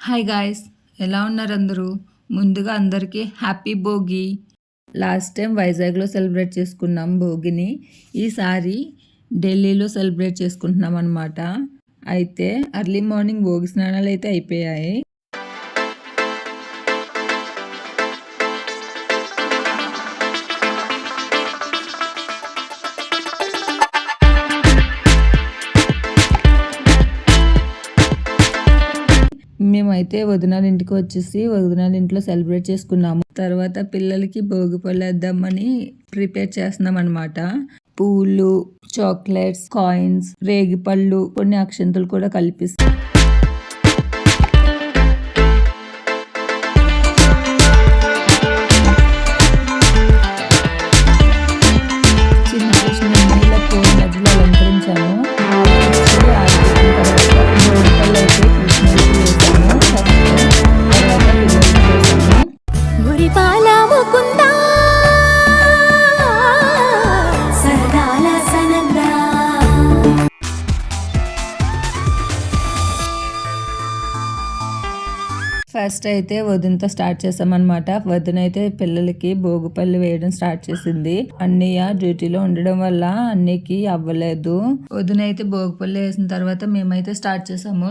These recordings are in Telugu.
హాయ్ గాయ్స్, ఎలా ఉన్నారు అందరూ? ముందుగా అందరికీ హ్యాపీ భోగి. లాస్ట్ టైం వైజాగ్లో సెలబ్రేట్ చేసుకున్నాం భోగిని. ఈసారి ఢిల్లీలో సెలబ్రేట్ చేసుకుంటున్నాం అనమాట. అయితే అర్లీ మార్నింగ్ భోగి స్నానాలు అయితే అయిపోయాయి. మేమైతే వదినాల ఇంటికి వచ్చేసి వదినాల ఇంట్లో సెలబ్రేట్ చేసుకున్నాము. తర్వాత పిల్లలకి భోగి పళ్ళు వేద్దామని ప్రిపేర్ చేస్తున్నాం అనమాట. పూలు, చాక్లెట్స్, కాయిన్స్, రేగిపళ్ళు, కొన్ని అక్షంతలు కూడా కలిపిస్తాం. చిన్న కృష్ణ ఇలా పూల మధ్యలో అలంకరించాము. ఫస్ట్ అయితే వదినతో స్టార్ట్ చేసామన్నమాట. వదిన అయితే పిల్లలకి భోగిపళ్ళు వేయడం స్టార్ట్ చేసింది. అన్నయ్య డ్యూటీలో ఉండడం వల్ల అన్నయ్యకి అవ్వలేదు. వదిన అయితే భోగిపళ్ళు వేసిన తర్వాత మేమైతే స్టార్ట్ చేసాము.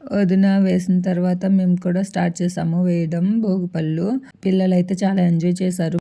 వదిన వేసిన తర్వాత మేము కూడా స్టార్ట్ చేసాము వేయడం భోగిపళ్ళు. పిల్లలు అయితే చాలా ఎంజాయ్ చేశారు.